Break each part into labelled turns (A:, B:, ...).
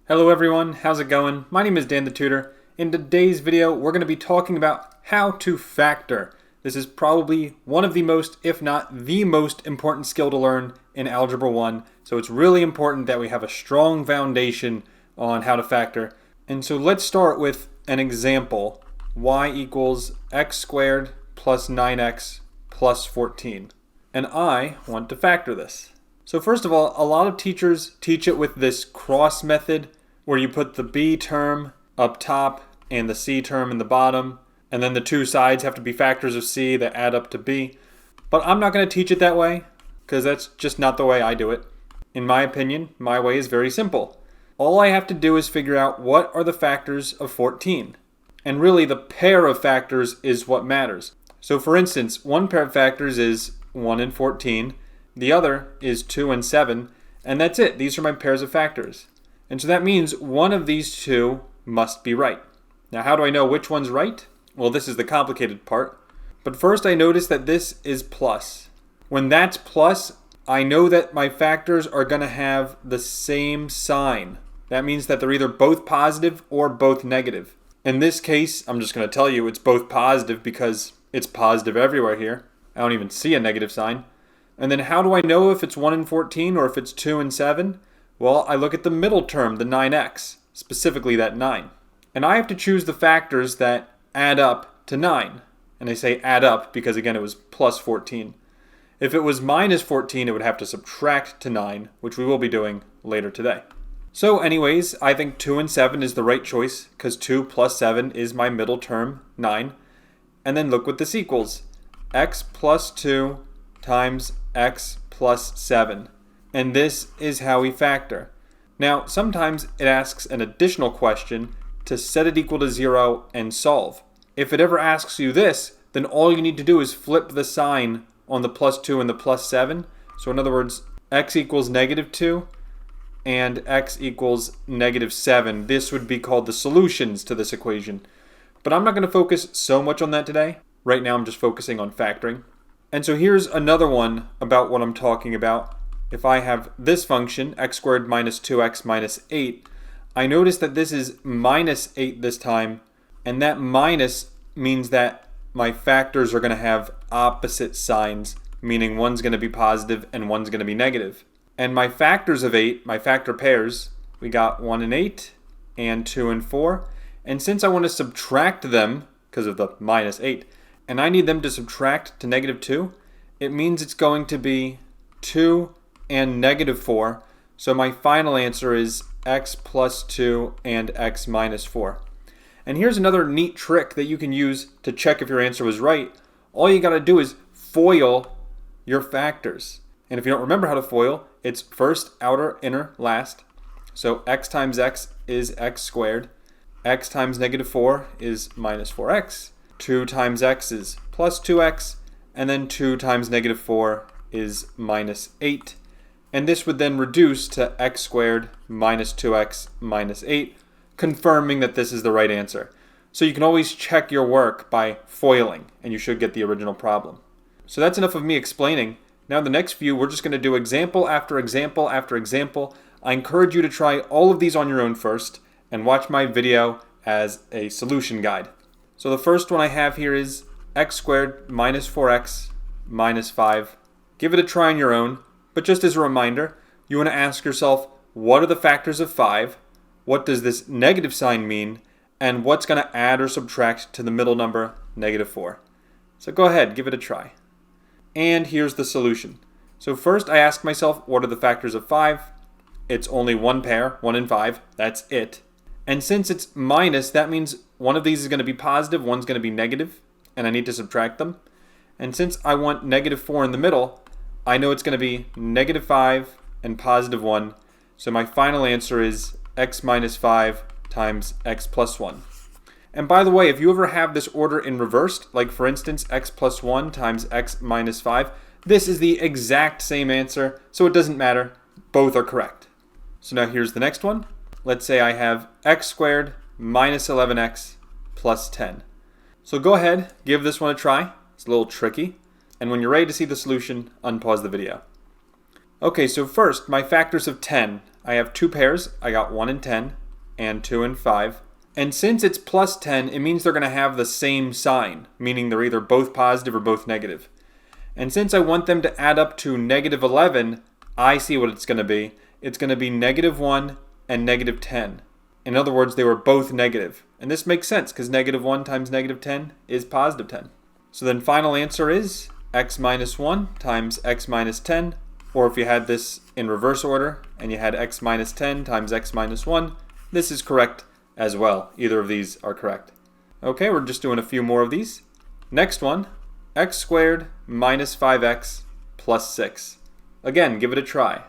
A: Hello everyone, how's it going? My name is Dan the Tutor. In today's video, we're going to be talking about how to factor. This is probably one of the most, if not the most important skill to learn in Algebra 1. So it's really important that we have a strong foundation on how to factor. And so let's start with an example. Y equals x squared plus 9x plus 14. And I want to factor this. So first of all, a lot of teachers teach it with this cross method where you put the b term up top and the c term in the bottom, and then the two sides have to be factors of c that add up to b. But I'm not going to teach it that way because that's just not the way I do it. In my opinion, my way is very simple. All I have to do is figure out what are the factors of 14. And really the pair of factors is what matters. So for instance, one pair of factors is 1 and 14. The other is 2 and 7, and that's it. These are my pairs of factors. And so that means one of these two must be right. Now, how do I know which one's right? Well, this is the complicated part. But first, I notice that this is plus. When that's plus, I know that my factors are going to have the same sign. That means that they're either both positive or both negative. In this case, I'm just going to tell you it's both positive because it's positive everywhere here. I don't even see a negative sign. And then how do I know if it's 1 and 14 or if it's 2 and 7? Well, I look at the middle term, the 9x, specifically that 9. And I have to choose the factors that add up to 9. And I say add up because, again, it was plus 14. If it was minus 14, it would have to subtract to 9, which we will be doing later today. So anyways, I think 2 and 7 is the right choice because 2 plus 7 is my middle term, 9. And then look what this equals. X plus 2 times x plus 7. And this is how we factor. Now, sometimes it asks an additional question to set it equal to 0 and solve. If it ever asks you this, then all you need to do is flip the sign on the plus 2 and the plus 7. So in other words, x equals negative 2 and x equals negative 7. This would be called the solutions to this equation. But I'm not going to focus so much on that today. Right now I'm just focusing on factoring. And so here's another one about what I'm talking about. If I have this function, x squared minus 2x minus 8, I notice that this is minus 8 this time, and that minus means that my factors are going to have opposite signs, meaning one's going to be positive and one's going to be negative. And my factors of 8, my factor pairs, we got 1 and 8 and 2 and 4. And since I want to subtract them because of the minus 8, and I need them to subtract to negative 2, it means it's going to be 2 and negative 4. So my final answer is x plus 2 and x minus 4. And here's another neat trick that you can use to check if your answer was right. All you got to do is FOIL your factors. And if you don't remember how to FOIL, it's first, outer, inner, last. So x times x is x squared. X times negative 4 is minus 4x. 2 times x is plus 2x, and then 2 times negative 4 is minus 8. And this would then reduce to x squared minus 2x minus 8, confirming that this is the right answer. So you can always check your work by foiling, and you should get the original problem. So that's enough of me explaining. Now in the next few, we're just going to do example after example after example. I encourage you to try all of these on your own first, and watch my video as a solution guide. So the first one I have here is x squared minus 4x minus 5. Give it a try on your own, but just as a reminder, you want to ask yourself, what are the factors of 5? What does this negative sign mean? And what's going to add or subtract to the middle number, negative 4? So go ahead, give it a try. And here's the solution. So first I ask myself, what are the factors of 5? It's only one pair, 1 and 5. That's it. And since it's minus, that means one of these is going to be positive, one's going to be negative, and I need to subtract them. And since I want negative 4 in the middle, I know it's going to be negative 5 and positive 1. So my final answer is x minus 5 times x plus 1. And by the way, if you ever have this order in reversed, like for instance, x plus 1 times x minus 5, this is the exact same answer, so it doesn't matter. Both are correct. So now here's the next one. Let's say I have x squared minus 11x plus 10. So go ahead, give this one a try. It's a little tricky. And when you're ready to see the solution, unpause the video. Okay, so first, my factors of 10. I have two pairs. I got 1 and 10 and 2 and 5. And since it's plus 10, it means they're going to have the same sign, meaning they're either both positive or both negative. And since I want them to add up to negative 11, I see what it's going to be. It's going to be negative 1 and negative 10. In other words, they were both negative. And this makes sense because negative 1 times negative 10 is positive 10. So then final answer is x minus 1 times x minus 10. Or if you had this in reverse order and you had x minus 10 times x minus 1, this is correct as well. Either of these are correct. Okay, we're just doing a few more of these. Next one, x squared minus 5x plus 6. Again, give it a try.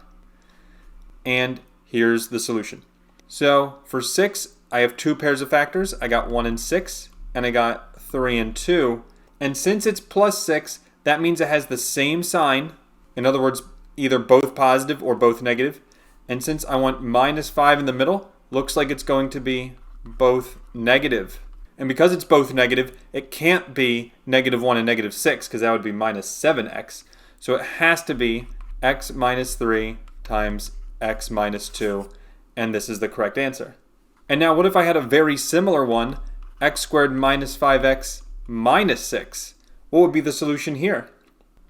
A: And here's the solution. So for 6, I have two pairs of factors. I got 1 and 6, and I got 3 and 2. And since it's plus 6, that means it has the same sign. In other words, either both positive or both negative. And since I want minus 5 in the middle, looks like it's going to be both negative. And because it's both negative, it can't be negative 1 and negative 6, because that would be minus 7x. So it has to be x minus 3 times x minus 2. And this is the correct answer. And now what if I had a very similar one, x squared minus 5x minus 6? What would be the solution here?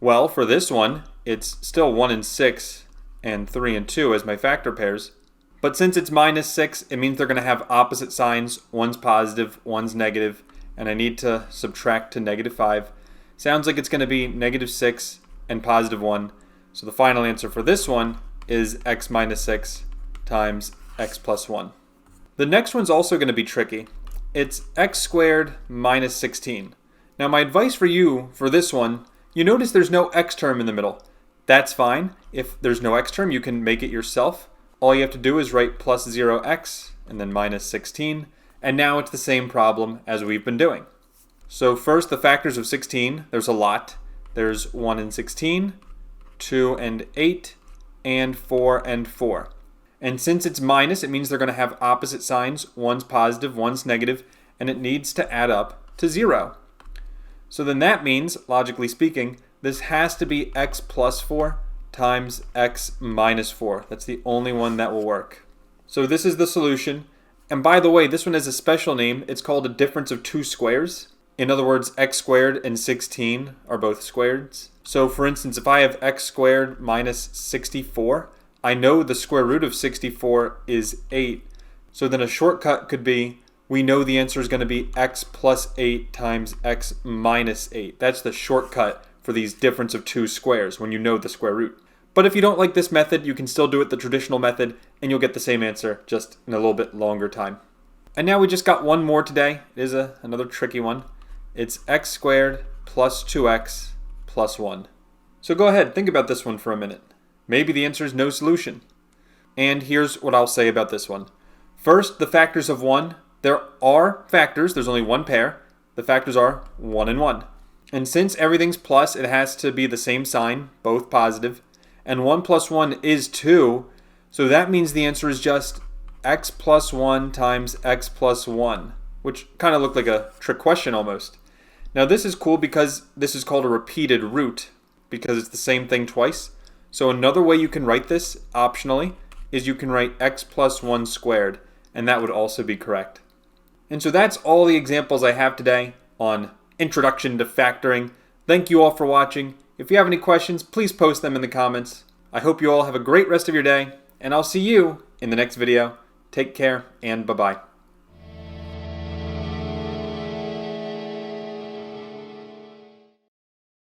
A: Well, for this one, it's still 1 and 6 and 3 and 2 as my factor pairs. But since it's minus 6, it means they're going to have opposite signs. One's positive, one's negative, and I need to subtract to negative 5. Sounds like it's going to be negative 6 and positive 1. So the final answer for this one is x minus 6 times x plus 1. The next one's also going to be tricky. It's x squared minus 16. Now my advice for you for this one, you notice there's no x term in the middle. That's fine. If there's no x term, you can make it yourself. All you have to do is write plus 0x and then minus 16. And now it's the same problem as we've been doing. So first, the factors of 16, there's a lot. There's 1 and 16, 2 and 8, and 4 and 4. And since it's minus, it means they're going to have opposite signs. One's positive, one's negative, and it needs to add up to 0. So then that means, logically speaking, this has to be x plus 4 times x minus 4. That's the only one that will work. So this is the solution. And by the way, this one has a special name. It's called a difference of two squares. In other words, x squared and 16 are both squareds. So for instance, if I have x squared minus 64, I know the square root of 64 is 8. So then a shortcut could be, we know the answer is going to be x plus 8 times x minus 8. That's the shortcut for these difference of two squares when you know the square root. But if you don't like this method, you can still do it the traditional method and you'll get the same answer, just in a little bit longer time. And now we just got one more today. It is another tricky one. It's x squared plus 2x plus 1. So go ahead, think about this one for a minute. Maybe the answer is no solution. And here's what I'll say about this one. First, the factors of 1. There are factors. There's only one pair. The factors are 1 and 1. And since everything's plus, it has to be the same sign, both positive. And 1 plus 1 is 2. So that means the answer is just x plus 1 times x plus 1, which kind of looked like a trick question almost. Now this is cool because this is called a repeated root, because it's the same thing twice. So another way you can write this, optionally, is you can write x plus 1 squared, and that would also be correct. And so that's all the examples I have today on Introduction to Factoring. Thank you all for watching. If you have any questions, please post them in the comments. I hope you all have a great rest of your day, and I'll see you in the next video. Take care, and bye-bye.